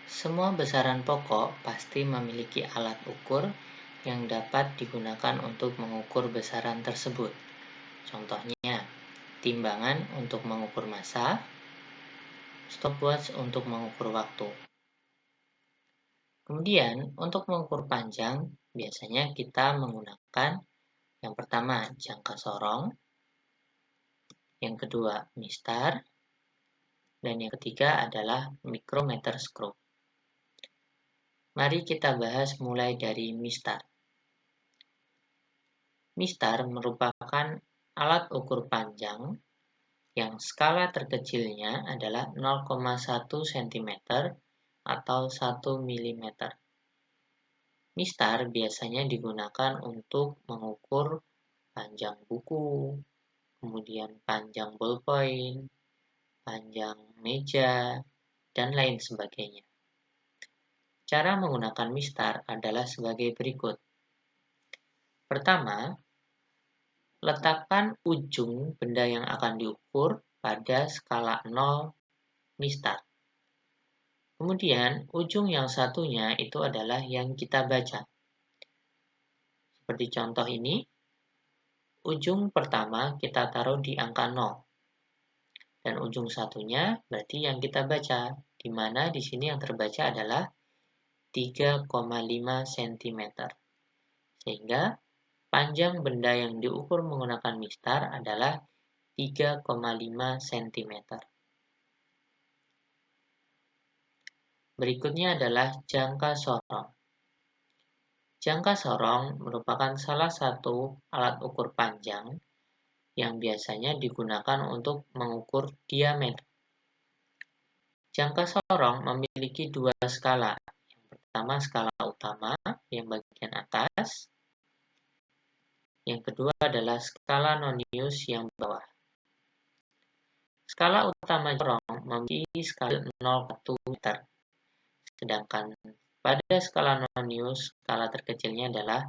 Semua besaran pokok pasti memiliki alat ukur yang dapat digunakan untuk mengukur besaran tersebut. Contohnya, timbangan untuk mengukur massa, stopwatch untuk mengukur waktu. Kemudian, untuk mengukur panjang, biasanya kita menggunakan yang pertama jangka sorong, yang kedua mistar, dan yang ketiga adalah micrometer screw. Mari kita bahas mulai dari mistar. Mistar merupakan alat ukur panjang yang skala terkecilnya adalah 0,1 cm atau 1 mm. Mistar biasanya digunakan untuk mengukur panjang buku, kemudian panjang ballpoint, panjang meja, dan lain sebagainya. Cara menggunakan mistar adalah sebagai berikut. Pertama, letakkan ujung benda yang akan diukur pada skala 0 mistar. Kemudian, ujung yang satunya itu adalah yang kita baca. Seperti contoh ini, ujung pertama kita taruh di angka 0. Dan ujung satunya berarti yang kita baca, di mana di sini yang terbaca adalah 3,5 cm. Sehingga panjang benda yang diukur menggunakan mistar adalah 3,5 cm. Berikutnya adalah jangka sorong. Jangka sorong merupakan salah satu alat ukur panjang yang biasanya digunakan untuk mengukur diameter. Jangka sorong memiliki dua skala. Yang pertama skala utama yang bagian atas. Yang kedua adalah skala nonius yang bawah. Skala utama sorong memiliki skala 0,1 meter. Sedangkan pada skala nonius, skala terkecilnya adalah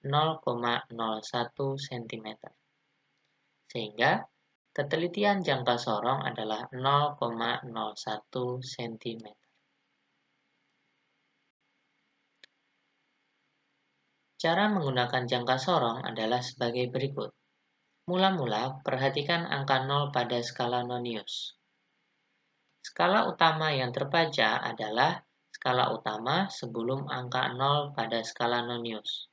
0,01 cm. Sehingga ketelitian jangka sorong adalah 0,01 cm. Cara menggunakan jangka sorong adalah sebagai berikut. Mula-mula, perhatikan angka 0 pada skala nonius. Skala utama yang terbaca adalah skala utama sebelum angka 0 pada skala nonius.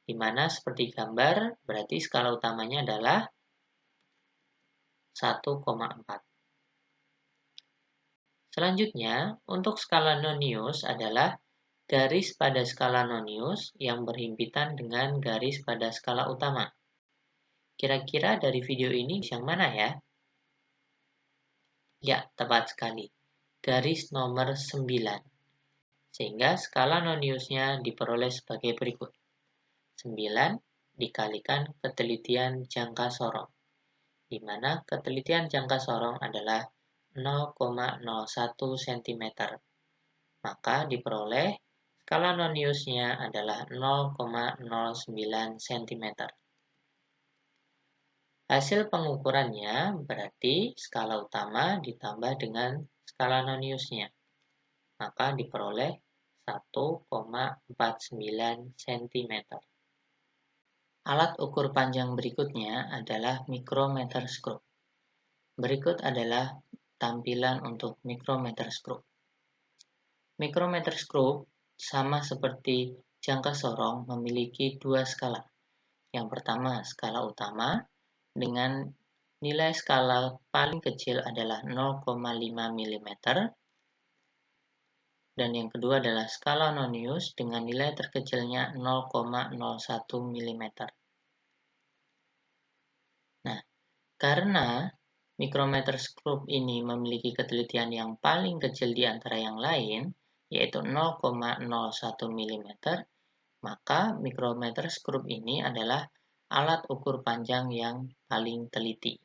Di mana seperti gambar, berarti skala utamanya adalah 1,4. Selanjutnya, untuk skala nonius adalah garis pada skala nonius yang berhimpitan dengan garis pada skala utama. Kira-kira dari video ini yang mana ya? Ya, tepat sekali. Garis nomor 9. Sehingga skala noniusnya diperoleh sebagai berikut. 9 dikalikan ketelitian jangka sorong, di mana ketelitian jangka sorong adalah 0,01 cm. Maka diperoleh skala noniusnya adalah 0,09 cm. Hasil pengukurannya berarti skala utama ditambah dengan skala noniusnya. Maka diperoleh 1,49 cm. Alat ukur panjang berikutnya adalah micrometer screw. Berikut adalah tampilan untuk micrometer screw. Micrometer screw sama seperti jangka sorong memiliki dua skala. Yang pertama skala utama dengan nilai skala paling kecil adalah 0,5 mm. Dan yang kedua adalah skala nonius dengan nilai terkecilnya 0,01 mm. Nah, karena micrometer screw ini memiliki ketelitian yang paling kecil di antara yang lain, yaitu 0,01 mm, maka micrometer screw ini adalah alat ukur panjang yang paling teliti,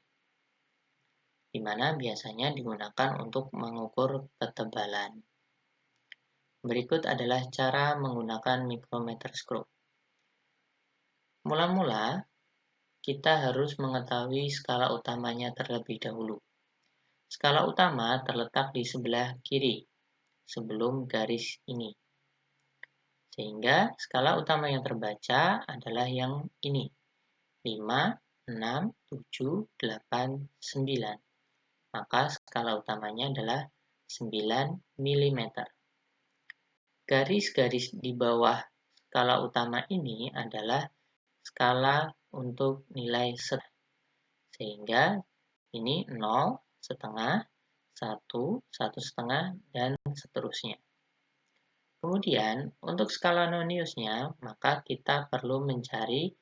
di mana biasanya digunakan untuk mengukur ketebalan. Berikut adalah cara menggunakan micrometer screw. Mula-mula, kita harus mengetahui skala utamanya terlebih dahulu. Skala utama terletak di sebelah kiri, sebelum garis ini. Sehingga skala utama yang terbaca adalah yang ini. 5, 6, 7, 8, 9. Maka skala utamanya adalah 9 mm. Garis-garis di bawah skala utama ini adalah skala untuk nilai setengah. Sehingga ini 0, setengah, 1, 1,5, dan seterusnya. Kemudian, untuk skala noniusnya, maka kita perlu mencari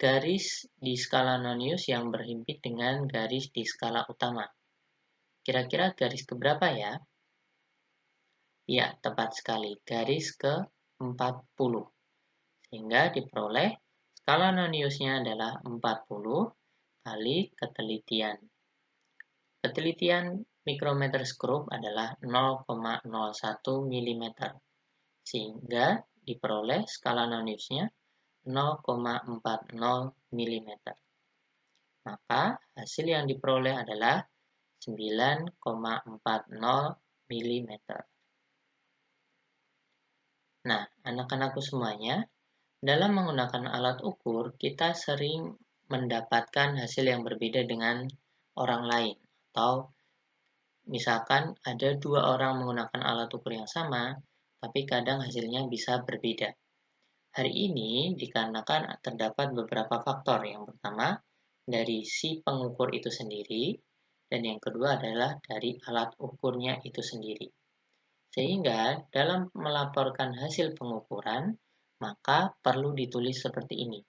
garis di skala nonius yang berhimpit dengan garis di skala utama. Kira-kira garis keberapa ya? Ya, tepat sekali, garis ke-40. Sehingga diperoleh skala noniusnya adalah 40 kali ketelitian. Ketelitian mikrometer skrup adalah 0,01 mm. Sehingga diperoleh skala noniusnya 0,40 mm. Maka hasil yang diperoleh adalah 9,40 mm. Nah, anak-anakku semuanya, dalam menggunakan alat ukur, kita sering mendapatkan hasil yang berbeda dengan orang lain. Atau misalkan ada 2 orang menggunakan alat ukur yang sama, tapi kadang hasilnya bisa berbeda. Hari ini dikarenakan terdapat beberapa faktor. Yang pertama, dari si pengukur itu sendiri, dan yang kedua adalah dari alat ukurnya itu sendiri. Sehingga dalam melaporkan hasil pengukuran, maka perlu ditulis seperti ini.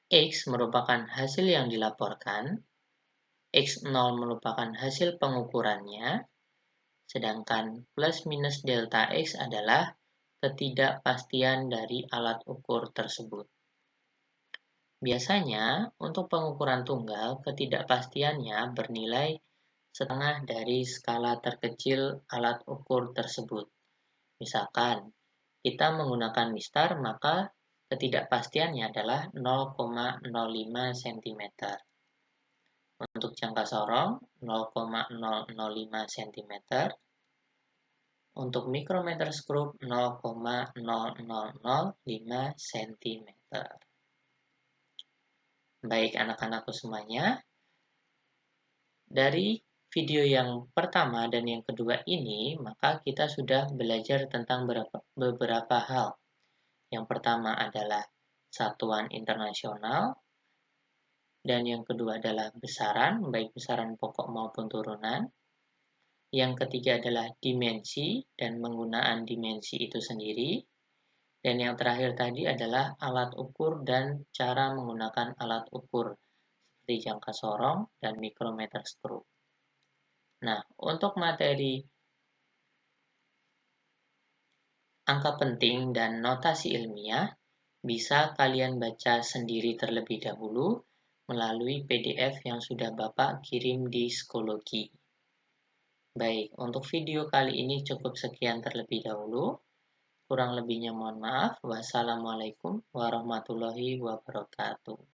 X merupakan hasil yang dilaporkan, X0 merupakan hasil pengukurannya, sedangkan plus minus delta X adalah ketidakpastian dari alat ukur tersebut. Biasanya, untuk pengukuran tunggal, ketidakpastiannya bernilai setengah dari skala terkecil alat ukur tersebut. Misalkan, kita menggunakan mistar, maka ketidakpastiannya adalah 0,05 cm. Untuk jangka sorong, 0,005 cm. Untuk mikrometer skrup, 0,0005 cm. Baik anak-anakku semuanya, dari video yang pertama dan yang kedua ini, maka kita sudah belajar tentang beberapa hal. Yang pertama adalah satuan internasional, dan yang kedua adalah besaran, baik besaran pokok maupun turunan. Yang ketiga adalah dimensi dan penggunaan dimensi itu sendiri. Dan yang terakhir tadi adalah alat ukur dan cara menggunakan alat ukur seperti jangka sorong dan mikrometer skrup. Nah, untuk materi angka penting dan notasi ilmiah, bisa kalian baca sendiri terlebih dahulu melalui PDF yang sudah Bapak kirim di Psikologi. Baik, untuk video kali ini cukup sekian terlebih dahulu. Kurang lebihnya mohon maaf. Wassalamualaikum warahmatullahi wabarakatuh.